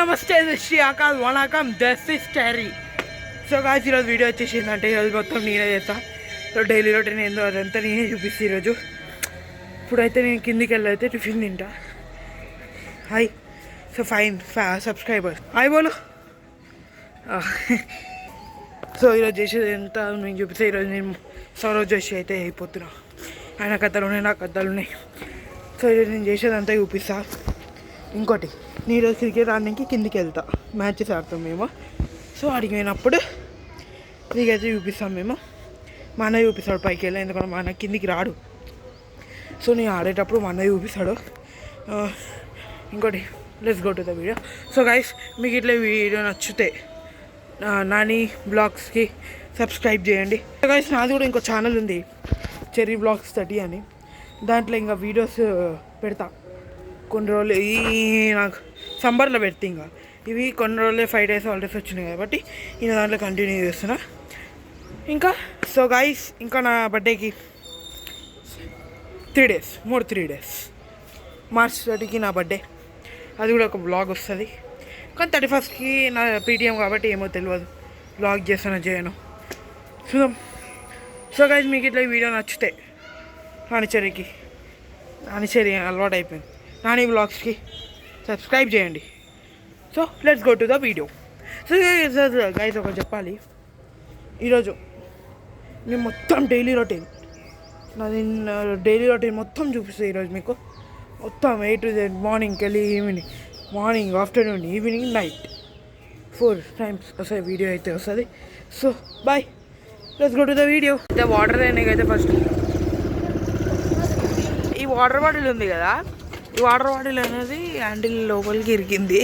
నమస్తే శ్రీ ఆకాల్ వణకం this is Terry. So guys ఈరోజు వీడియో వచ్చేసిందంటే ఈరోజు మొత్తం నేనే చేస్తా. సో డైలీ రొటీన్ ఏందో అదంతా నేనే చూపిస్తాను ఈరోజు. ఇప్పుడైతే నేను కిందికి వెళ్ళైతే టిఫిన్ తింటా. Hi. So fine subscribers hi బోలు. సో ఈరోజు చేసేది ఎంత నేను చూపిస్తే ఈరోజు నేను సరోజ్ చేసి అయితే అయిపోతున్నా. ఆయన కథలు ఉన్నాయి, నా కథలు ఉన్నాయి. సో ఈరోజు నేను చేసేదంతా చూపిస్తా. ఇంకోటి నేను ఈరోజు క్రికెట్ ఆడడానికి కిందికి వెళ్తా, మ్యాచెస్ ఆడతాం మేము. సో అడిగి పోయినప్పుడు నీకైతే చూపిస్తాం మేము. మా అన్నయ్య చూపిస్తాడు పైకి వెళ్ళి, ఎందుకంటే మా అన్న కిందికి రాడు. సో నేను ఆడేటప్పుడు మా అన్నయ్య చూపిస్తాడు. ఇంకోటి let's go to the video. So guys మీకు ఇట్లా వీడియో నచ్చితే నాని బ్లాగ్స్కి సబ్స్క్రైబ్ చేయండి. గైస్ నాది కూడా ఇంకో ఛానల్ ఉంది, చెర్రీ బ్లాగ్స్ 30 అని. దాంట్లో ఇంకా వీడియోస్ పెడతా కొన్ని రోజులు. నాకు సంబర్లో పెడితే ఇంకా ఇవి కొన్ని రోజులే 5 days హాలిడేస్ వచ్చినాయి కాబట్టి ఈయన దాంట్లో కంటిన్యూ చేస్తున్నా. ఇంకా సో గైస్ ఇంకా నా బర్త్డేకి 3 days మార్చ్ 30కి నా బర్త్డే. అది కూడా ఒక బ్లాగ్ వస్తుంది. కానీ 31st నా పీటీఎం కాబట్టి ఏమో తెలియదు, బ్లాగ్ చేస్తానో చేయను చూద్దాం. సో గైస్ మీకు ఇట్లా వీడియో నచ్చితే నానిచెర్రీ అలవాటు అయిపోయింది, నాని బ్లాగ్స్కి సబ్స్క్రైబ్ చేయండి. So let's go to the video. So guys ఒకటి చెప్పాలి, ఈరోజు నేను మొత్తం డైలీ రొటీన్ మొత్తం చూపిస్తాను ఈరోజు మీకు. మొత్తం A to Z, మార్నింగ్కి వెళ్ళి evening, morning, afternoon, evening, night 4 times వస్తుంది వీడియో అయితే వస్తుంది. So bye, let's go to the video. అయితే వాటర్ అయితే ఫస్ట్ ఈ వాటర్ బాటిల్ ఉంది కదా, ఈ వాటర్ బాటిల్ అనేది హ్యాండిల్ లోపలికి ఇరికింది.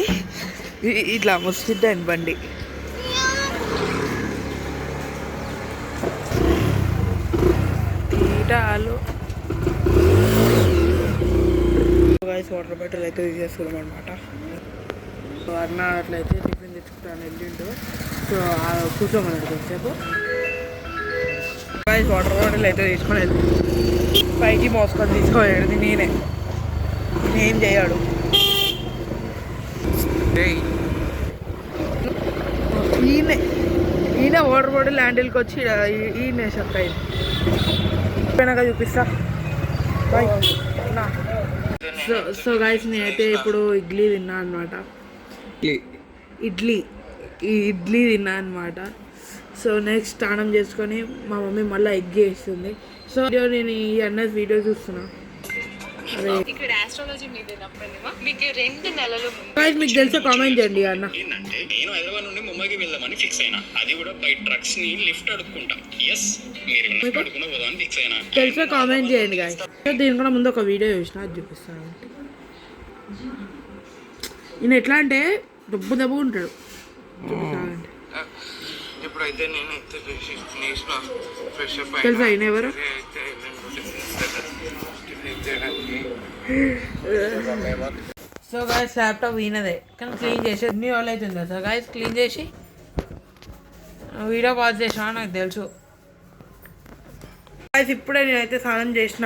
ఇట్లా ముసిద్దాని బండి. ఈటాలు గైస్ వాటర్ బాటిల్ అయితే తీసేసుకున్నాం అనమాట. సో అన్న అట్లయితే టిఫిన్ తెచ్చుకుంటాను వెళ్ళిండు. సో కూర్చోమన్నాడు కొంచెంసేపు. గైస్ వాటర్ బాటిల్ అయితే తీసుకొని వెళ్తాను, పైకి మోసుకొని తీసుకోలేదు నేనేం చేయాడు. ఈయన వాటర్ బాటిల్ హ్యాండిల్కి వచ్చి ఈయన షక్ అయింది. పోయినాక చూపిస్తా బాయ్. సో గైస్ నేనైతే ఇప్పుడు ఇడ్లీ తిన్నా అనమాట. ఇడ్లీ తిన్నా అనమాట. సో నెక్స్ట్ స్నానం చేసుకొని మా మమ్మీ మళ్ళీ ఎగ్ వేస్తుంది. సో నేను ఈ అన్నది వీడియో చూస్తున్నా. మీకు తెలిసే కామెంట్ చేయండి అన్న. నేను హైదరాబాద్ నుండి ముంబైకి వెళ్దామని ఫిక్స్ అయినా, అది కూడా బై ట్రక్స్ ని లిఫ్ట్ అడుక్కుంటాం. తెలిసే కామెంట్ చేయండి గాయ్. దీనికన్నా ముందు ఒక వీడియో చూసిన, అది చూపిస్తాను. ఈయన ఎట్లా అంటే దెబ్బ ఉంటాడు. ఇప్పుడైతే తెలుసా ఈయన ఎవరు? సో గాయస్ ల్యాప్టాప్ ఈయనదే, కానీ క్లీన్ చేసి ఎన్ని రోజులు అవుతుందా సో గాయస్ క్లీన్ చేసి వీడియో పాస్ చేసిన నాకు తెలుసు. గాయస్ ఇప్పుడే నేనైతే స్నానం చేసిన.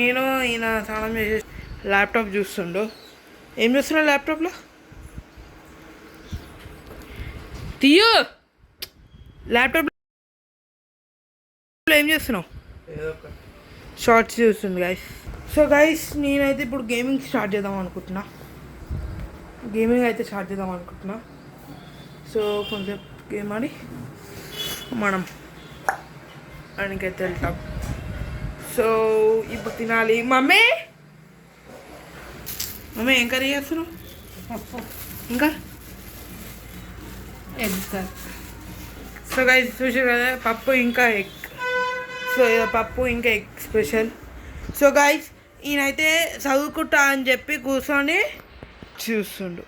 ఈయన స్నానం చేసి ల్యాప్టాప్ చూస్తుండు. ఏం చూస్తున్నావు ల్యాప్టాప్లో? తీయో ల్యాప్టాప్లో ఏం చేస్తున్నావు? షార్ట్స్ చూస్తుంది గాయస్. సో గైస్ నేనైతే ఇప్పుడు గేమింగ్ స్టార్ట్ చేద్దాం అనుకుంటున్నా. సో కొంచెం గేమ్ ఆడి మనం ఆయనకైతే వెళ్తాం. సో ఇప్పుడు తినాలి. మమ్మీ ఏం కర్రీ చేస్తున్నావు? ఇంకా ఎగ్ సార్. సో గైస్ చూసారు కదా, పప్పు ఇంకా ఎగ్. సో పప్పు ఇంకా ఎగ్ స్పెషల్. సో గైస్ ఈయనైతే చదువుకుంటా అని చెప్పి కూర్చొని చూస్తుండు.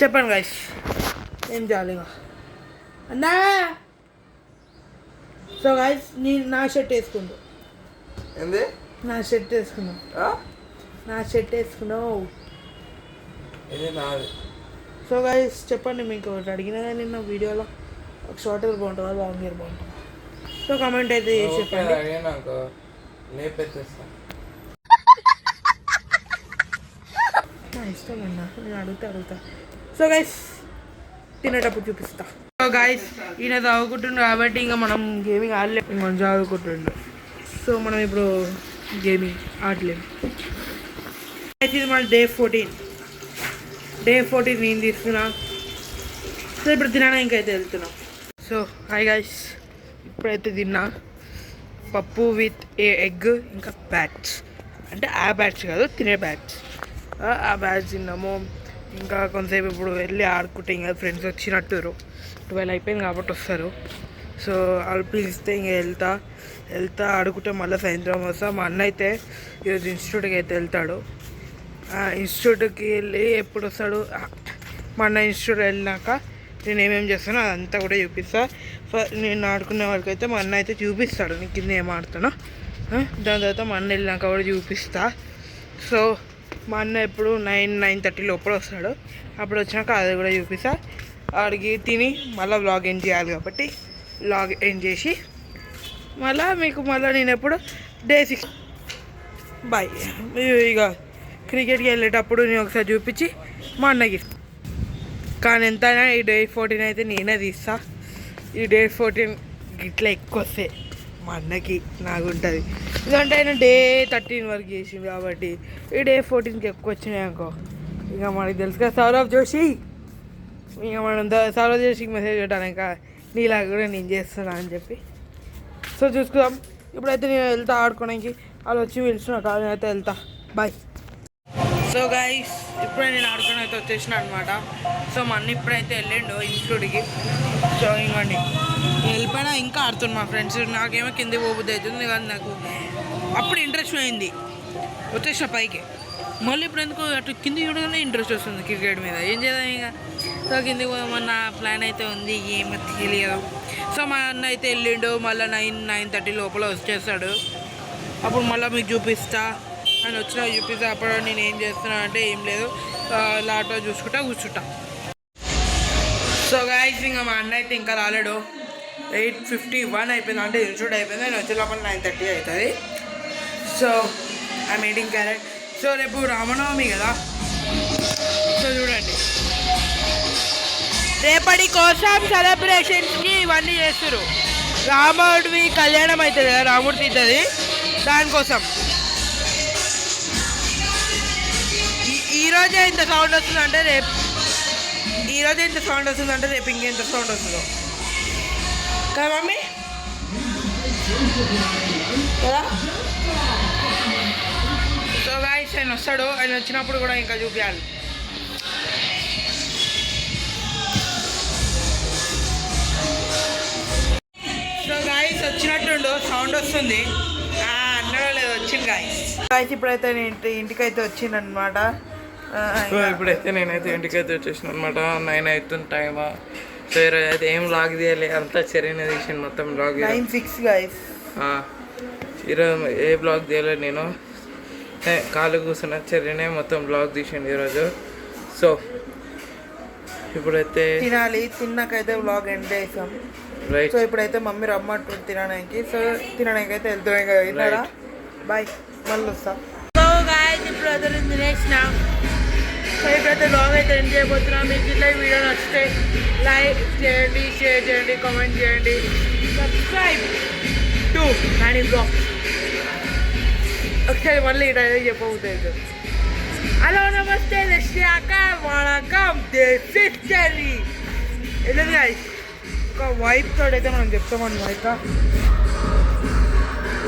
చెప్పండి గైస్ ఏం జాలీగా అన్నా. సో గైస్ నేను నా షర్ట్ వేసుకుండు. నా షర్ట్ వేసుకున్నావు. సో గైస్ చెప్పండి, మీకు ఒకటి అడిగినా కానీ నిన్న వీడియోలో ఒక షార్ట్ హెయిర్ బాగుంటుందా, లాంగ్ హెయిర్ బాగుంటుందా? సో కామెంట్ అయితే చేసి చెప్పండి. ఇష్టం అన్నా, నేను అడుగుతా. సో గైస్ తినేటప్పుడు చూపిస్తా. సో గైస్ ఈయన చదువుకుంటుండు కాబట్టి ఇంకా మనం గేమింగ్ ఆడలేము, మనం చదువుకుంటుండు. సో మనం ఇప్పుడు గేమింగ్ ఆడలేము. ఇది మన డే 14 నేను తీసుకున్నా. సో ఇప్పుడు తినడానికి అయితే వెళ్తున్నాం. సో హాయ్ గైస్, ఇప్పుడైతే తిన్నా పప్పు విత్ ఎగ్ ఇంకా బ్యాట్స్, అంటే ఆ బ్యాట్స్ కాదు తినే బ్యాట్స్, ఆ బ్యాట్స్ తిన్నాము. ఇంకా కొంతసేపు ఇప్పుడు వెళ్ళి ఆడుకుంటే ఇంకా ఫ్రెండ్స్ వచ్చినట్టు 12 అయిపోయింది కాబట్టి వస్తారు. సో వాళ్ళు పిలిస్తే ఇంకా వెళ్తా ఆడుకుంటే మళ్ళీ సాయంత్రం వస్తా. మా అన్న అయితే ఈరోజు ఇన్స్టిట్యూట్కి అయితే వెళ్తాడు. ఇన్స్టిట్యూట్కి వెళ్ళి ఎప్పుడు వస్తాడు, మా అన్న ఇన్స్టిట్యూట్ వెళ్ళినాక నేను ఏమేమి చేస్తానో అదంతా కూడా చూపిస్తా. నేను ఆడుకునే వాళ్ళకైతే మా అన్న అయితే చూపిస్తాడు నేను కింద ఏం ఆడుతానో. దాని తర్వాత మా అన్న వెళ్ళినాక కూడా చూపిస్తా. సో మా అన్న ఎప్పుడు 9-9:30 లోపల వస్తాడు. అప్పుడు వచ్చినాక అది కూడా చూపిస్తా. ఆడికి తిని మళ్ళీ వ్లాగ్ ఎండ్ చేయాలి కాబట్టి వ్లాగ్ ఎండ్ చేసి మళ్ళీ మీకు నేను ఎప్పుడు డే 6 బాయ్. ఇక క్రికెట్కి వెళ్ళేటప్పుడు నేను ఒకసారి చూపించి మా అన్నకి, కానీ ఎంతైనా ఈ డే 14 అయితే నేనే తీస్తా. ఈ డే 14 ఇట్లా ఎక్కువ వస్తే మా అన్నకి నాకు ఉంటుంది, ఎందుకంటే ఆయన డే 13 వరకు చేసింది కాబట్టి. ఈ డే 14కి ఎక్కువ వచ్చినాయి అనుకో ఇక మనకి తెలుసు కదా సౌరవ్ జోషి, ఇక మనం సౌరవ్ జోషికి మెసేజ్ పెట్టాను ఇంకా నీలాగా కూడా నేను చేస్తున్నా అని చెప్పి. సో చూసుకుందాం. ఇప్పుడైతే నేను వెళ్తా ఆడుకోవడానికి, వాళ్ళు వచ్చి పిలుస్తున్నా కాదు, నేనైతే వెళ్తా. బాయ్. సో గైస్ ఇప్పుడే నేను ఆడుకొని అయితే వచ్చేసిన అనమాట. సో మా అన్న ఇప్పుడైతే వెళ్ళిండు ఇన్స్టిట్యూట్కి. సో ఇంకోండి వెళ్ళిపోయినా ఇంకా ఆడుతున్నాను మా ఫ్రెండ్స్. నాకేమో కింద పోబుద్ది అవుతుంది కానీ నాకు అప్పుడు ఇంట్రెస్ట్ పోయింది, వచ్చేసిన పైకి. మళ్ళీ ఇప్పుడు ఎందుకు అటు కింద చూడగానే ఇంట్రెస్ట్ వస్తుంది క్రికెట్ మీద. ఏం చేద్దాం ఇక. సో కిందకి పోదామన్న ప్లాన్ అయితే ఉంది, ఏమో తెలియదు. సో మా అన్న అయితే వెళ్ళిండు, మళ్ళీ 9-9:30 లోపల వచ్చేస్తాడు. అప్పుడు మళ్ళీ మీకు చూపిస్తా, అని వచ్చినా చూపిస్తా. అప్పుడు నేను ఏం చేస్తున్నా అంటే ఏం లేదు, ల్యాప్టాప్ చూసుకుంటా కూర్చుంటా. సో గైస్ ఇంకా మా అన్న అయితే ఇంకా రాలేడు. 8:51 అయిపోయింది, అంటే ఇన్స్టిట్యూట్ అయిపోయింది. నేను వచ్చే లోపల 9:30 అవుతుంది. So I meeting carrot. So రేపు రామనవమి కదా, సో చూడండి రేపటి కోసం సెలబ్రేషన్స్కి ఇవన్నీ చేస్తారు. రాముడివి కళ్యాణం అవుతుంది కదా, రాముడు తీస్తుంది, దానికోసం. ఈరోజే ఇంత సౌండ్ వస్తుందంటే రేపు ఇంకెంత సౌండ్ వస్తుందో కదా మమ్మీ, కదా. సో గాయస్ ఆయన వస్తాడు, ఆయన వచ్చినప్పుడు కూడా ఇంకా చూపించాలి. సో గాయస్ వచ్చినట్టుండు, సౌండ్ వస్తుంది. అన్నడో లేదు, వచ్చింది గాయస్. ఇప్పుడైతే నేను ఇంటికైతే వచ్చిందనమాట. ఇప్పుడైతే నేనైతే ఇంటికైతే వచ్చేసిన అనమాట. 9 అవుతుంది టైమా. సో ఈరోజు అయితే ఏం బ్లాగ్ తీయాలి, అంతా చెరీనే తీసాను మొత్తం బ్లాగ్. 9:06 గాయస్. ఈరోజు ఏ బ్లాగ్ తీయలేదు నేను, కాలు కూర్చున్న చెరీనే మొత్తం బ్లాగ్ తీసాను ఈరోజు. సో ఇప్పుడైతే తినాలి, తిన్నాకైతే బ్లాగ్ ఎండ్ చేసాం. రైట్. సో ఇప్పుడైతే మమ్మీ రమ్మంటుంది తినడానికి. సో తినడానికి అయితే వెళ్తున్నాం కదా, విన్నారా. బాయ్, మళ్ళీ వస్తా. సో గాయస్ ఇప్పుడు అయితే నేను తినేసినాం. సో ఇప్పుడైతే బ్లాగ్ అయితే ఎండ్ చేయబోతున్నాం. మీకు ఇట్లా వీడియో నచ్చితే లైక్ చేయండి, షేర్ చేయండి, కామెంట్ చేయండి, సబ్స్క్రైబ్ టు నాని బ్లాగ్. ఒకసారి మళ్ళీ ఇట్లా చెప్పబోతుంది. హలో నమస్తే దర్శక వణకం దేశరీ. వెళ్ళండి గాయస్, ఒక వైబ్ తోడైతే మనం చెప్తామన్నమాట.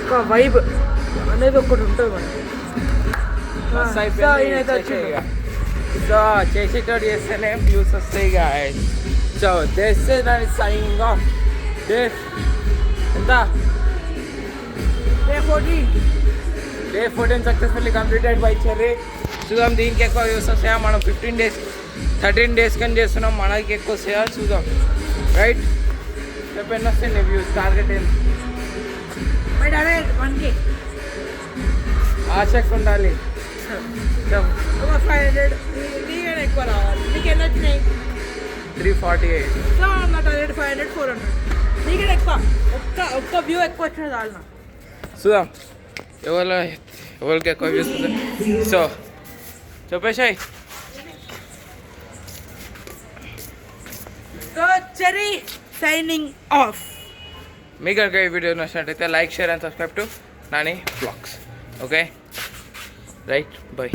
ఒక వైబ్ అనేది ఒకటి ఉంటుంది మనకి. సో చేసేటోడు చేస్తేనే వ్యూస్ వస్తాయి guys. So this is my signing off. ఎంత day 14 successfully completed by Cherry. చూద్దాం దీనికి ఎక్కువ వ్యూస్ వస్తాయా. మనం 15 days 13 days కానీ చేస్తున్నాం, మనకి ఎక్కువ వస్తాయా చూద్దాం. రైట్, రేపు ఎన్ని వస్తాయి వ్యూస్? టార్గెట్ ఏంటి? ఆశకు ఉండాలి. 500 నీకైనా ఎక్కువ రావాలి. నీకు ఎన్ని వచ్చినాయి? 348. సో నా టార్గెట్ 500 400. నీకైనా ఎక్కువ, ఒక్క వ్యూ ఎక్కువ వచ్చిన చాలు నా. చూద్దాం ఎవరికి ఎక్కువ వ్యూస్. సో చెప్పేసాయి. So Cherry signing off. మీకు కనుక ఈ వీడియో నచ్చినట్టయితే like share and subscribe to Nani blogs. Okay right by.